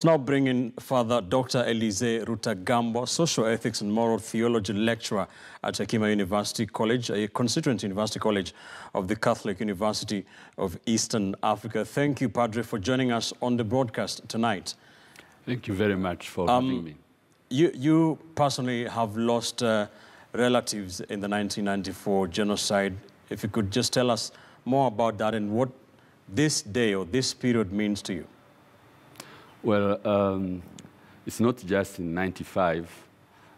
Now bring in Father Dr. Elise Rutagambo, Social Ethics and Moral Theology Lecturer at Akima University College, a constituent university college of the Catholic University of Eastern Africa. Thank you, Padre, for joining us on the broadcast tonight. Thank you very much for having me. You personally have lost relatives in the 1994 genocide. If you could just tell us more about that and what this day or this period means to you. Well, it's not just in 95.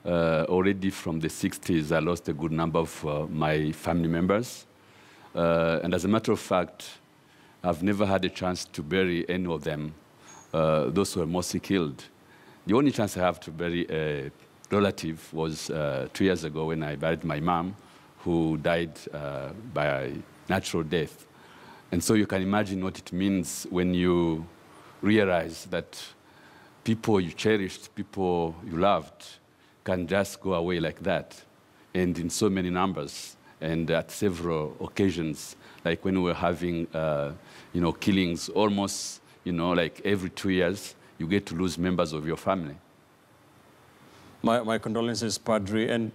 Already from the 60s, I lost a good number of my family members. And as a matter of fact, I've never had a chance to bury any of them, those who were mostly killed. The only chance I have to bury a relative was 2 years ago when I buried my mom, who died by natural death. And so you can imagine what it means when you realize that people you cherished, people you loved, can just go away like that, and in so many numbers, and at several occasions, like when we were having, killings almost, like every 2 years, you get to lose members of your family. My condolences, Padre. And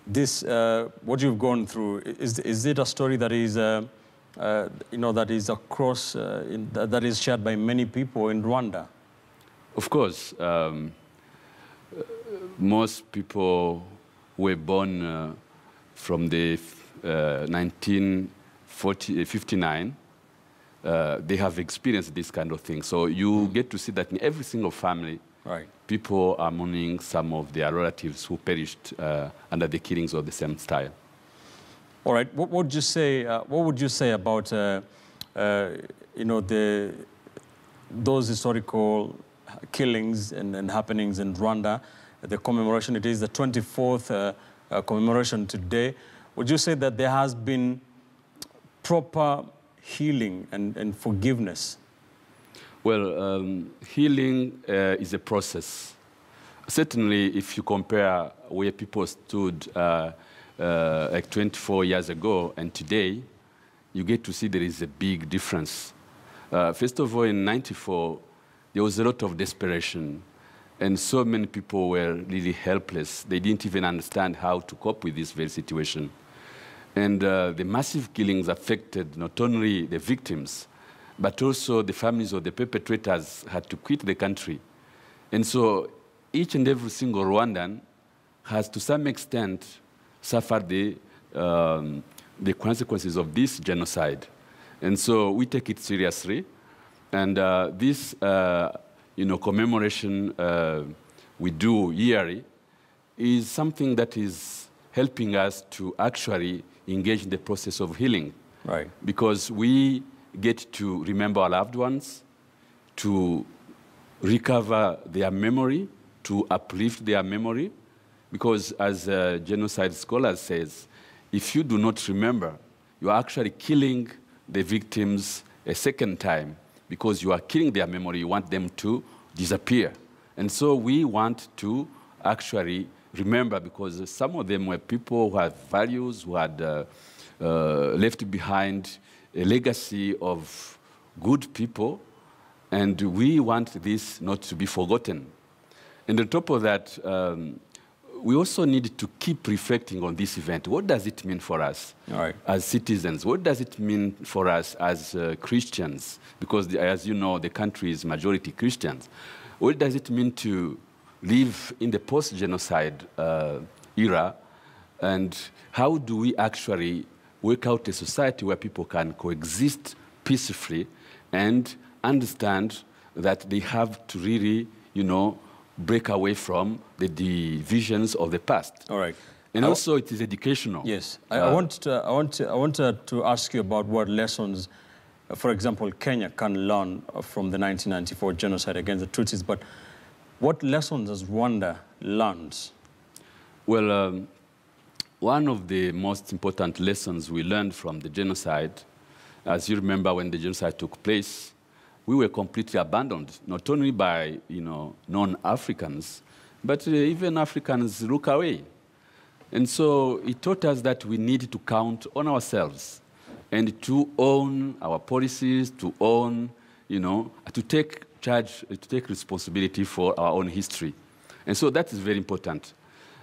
this, what you've gone through, is it a story that is that is across, that is shared by many people in Rwanda? Of course. Most people were born from the 1959. They have experienced this kind of thing. So you get to see that in every single family, right, people are mourning some of their relatives who perished under the killings of the same style. All right. What would you say? What would you say about those historical killings and happenings in Rwanda? The commemoration. It is the 24th commemoration today. Would you say that there has been proper healing and forgiveness? Well, healing is a process. Certainly, if you compare where people stood like 24 years ago and today, you get to see there is a big difference. First of all, in 94, there was a lot of desperation, and so many people were really helpless. They didn't even understand how to cope with this very situation. And the massive killings affected not only the victims, but also the families of the perpetrators had to quit the country. And so each and every single Rwandan has, to some extent, suffered the consequences of this genocide. And so we take it seriously. And this commemoration we do yearly is something that is helping us to actually engage in the process of healing. Right. Because we get to remember our loved ones, to recover their memory, to uplift their memory. Because as genocide scholars says, if you do not remember, you are actually killing the victims a second time, because you are killing their memory. You want them to disappear. And so we want to actually remember, because some of them were people who had values, who had left behind a legacy of good people, and we want this not to be forgotten. And on top of that, we also need to keep reflecting on this event. What does it mean for us as citizens? What does it mean for us as Christians? Because, as you know, the country is majority Christians. What does it mean to live in the post-genocide era? And how do we actually work out a society where people can coexist peacefully and understand that they have to really, break away from the divisions of the past. All right. And also it is educational. Yes. I wanted to ask you about what lessons, for example, Kenya can learn from the 1994 genocide against the Tutsis, but what lessons has Rwanda learned? Well, one of the most important lessons we learned from the genocide, as you remember when the genocide took place, we were completely abandoned, not only by non-Africans, but even Africans look away. And so it taught us that we need to count on ourselves and to own our policies, to own, to take take responsibility for our own history. And so that is very important.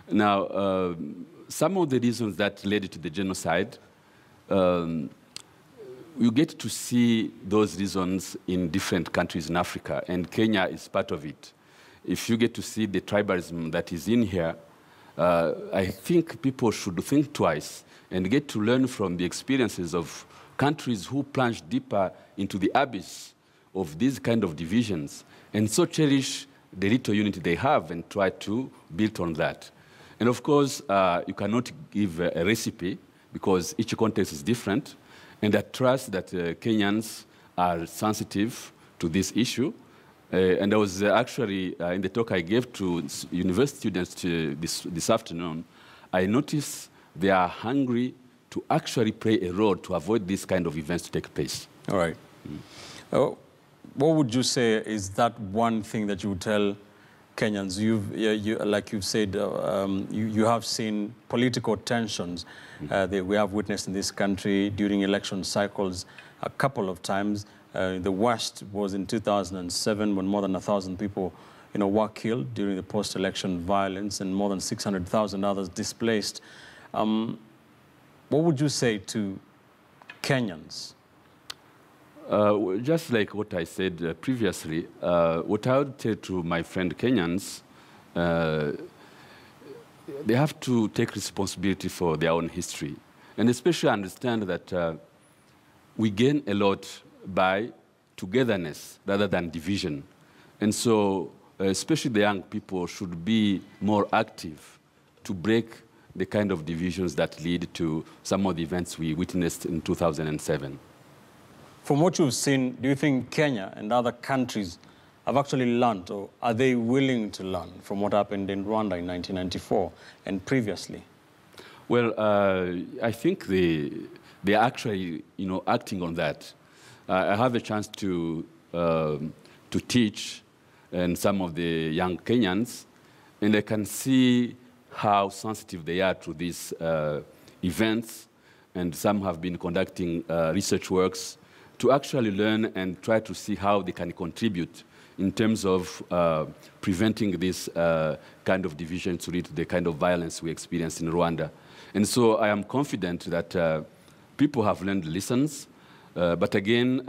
Now, some of the reasons that led to the genocide, you get to see those reasons in different countries in Africa, and Kenya is part of it. If you get to see the tribalism that is in here, I think people should think twice and get to learn from the experiences of countries who plunged deeper into the abyss of these kind of divisions, and so cherish the little unity they have and try to build on that. And of course, you cannot give a recipe because each context is different. And I trust that Kenyans are sensitive to this issue. And I was actually, in the talk I gave to university students this afternoon, I noticed they are hungry to actually play a role to avoid this kind of events to take place. All right. What would you say is that one thing that you would tell Kenyans? Like you've said, you have seen political tensions that we have witnessed in this country during election cycles a couple of times. The worst was in 2007 when more than 1,000 people were killed during the post-election violence and more than 600,000 others displaced. What would you say to Kenyans? Just like what I said previously, what I would say to my friend Kenyans, they have to take responsibility for their own history, and especially understand that we gain a lot by togetherness rather than division. And so, especially the young people should be more active to break the kind of divisions that lead to some of the events we witnessed in 2007. From what you've seen, do you think Kenya and other countries have actually learned, or are they willing to learn from what happened in Rwanda in 1994 and previously? Well, I think they are actually, acting on that. I have a chance to teach and some of the young Kenyans, and I can see how sensitive they are to these events, and some have been conducting research works to actually learn and try to see how they can contribute in terms of preventing this kind of division to lead to the kind of violence we experienced in Rwanda. And so I am confident that people have learned lessons, but again,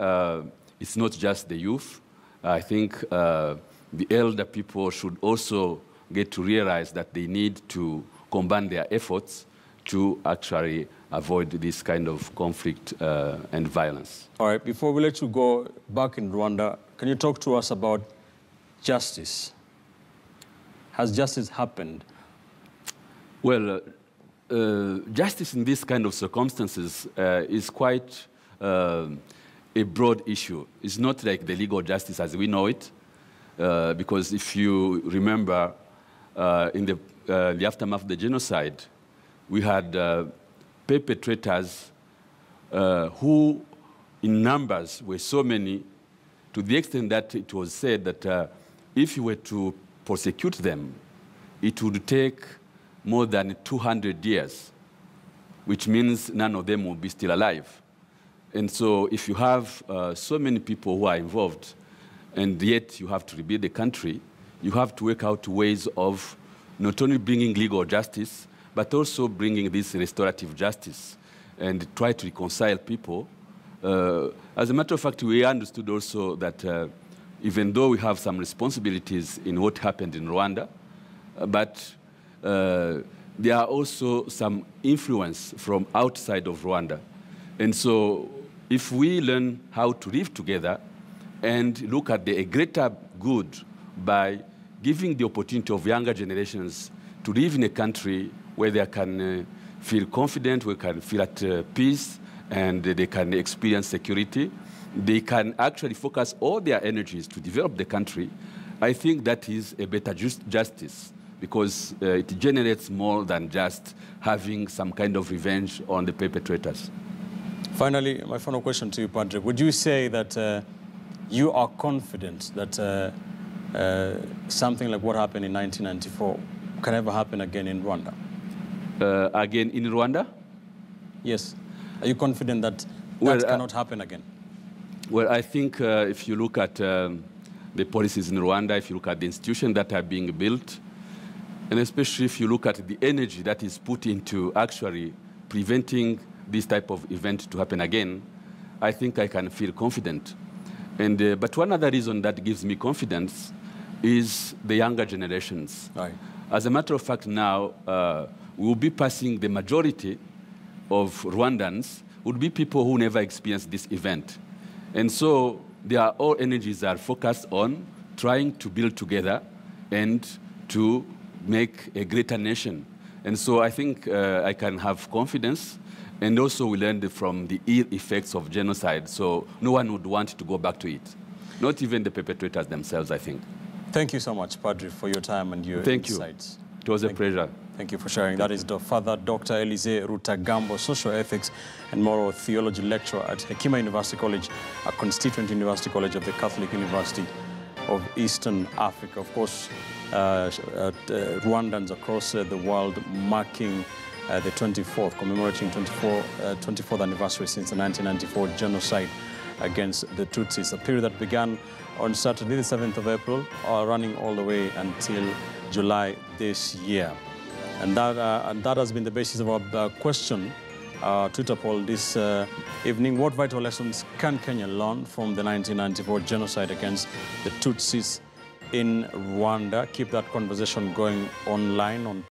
it's not just the youth. I think the elder people should also get to realize that they need to combine their efforts to actually avoid this kind of conflict and violence. All right, before we let you go back in Rwanda, can you talk to us about justice? Has justice happened? Well, justice in these kind of circumstances is quite a broad issue. It's not like the legal justice as we know it, because if you remember, in the aftermath of the genocide, we had perpetrators who, in numbers, were so many, to the extent that it was said that if you were to prosecute them, it would take more than 200 years, which means none of them will be still alive. And so if you have so many people who are involved, and yet you have to rebuild the country, you have to work out ways of not only bringing legal justice, but also bringing this restorative justice and try to reconcile people. As a matter of fact, we understood also that even though we have some responsibilities in what happened in Rwanda, but there are also some influence from outside of Rwanda. And so if we learn how to live together and look at the greater good by giving the opportunity of younger generations to live in a country where they can feel confident, where they can feel at peace, and they can experience security, they can actually focus all their energies to develop the country, I think that is a better justice, because it generates more than just having some kind of revenge on the perpetrators. Finally, my final question to you, Padre. Would you say that you are confident that something like what happened in 1994 can ever happen again in Rwanda? Again in Rwanda? Yes. Are you confident that that cannot happen again? Well, I think if you look at the policies in Rwanda, if you look at the institutions that are being built, and especially if you look at the energy that is put into actually preventing this type of event to happen again, I think I can feel confident. And, but one other reason that gives me confidence is the younger generations. Right. As a matter of fact, now we will be passing the majority of Rwandans would be people who never experienced this event. And so all energies are focused on trying to build together and to make a greater nation. And so I think I can have confidence. And also we learned from the ill effects of genocide. So no one would want to go back to it. Not even the perpetrators themselves, I think. Thank you so much, Padre, for your time and your insights. It was a pleasure. Thank you for sharing. That is Father Dr. Elise Rutagambo, social ethics and moral theology lecturer at Hekima University College, a constituent university college of the Catholic University of Eastern Africa. Of course, Rwandans across the world marking the 24th, commemorating 24th anniversary since the 1994 genocide against the Tutsis, a period that began on Saturday, the 7th of April, running all the way until July this year. And that has been the basis of our question, Twitter poll this evening. What vital lessons can Kenya learn from the 1994 genocide against the Tutsis in Rwanda? Keep that conversation going online on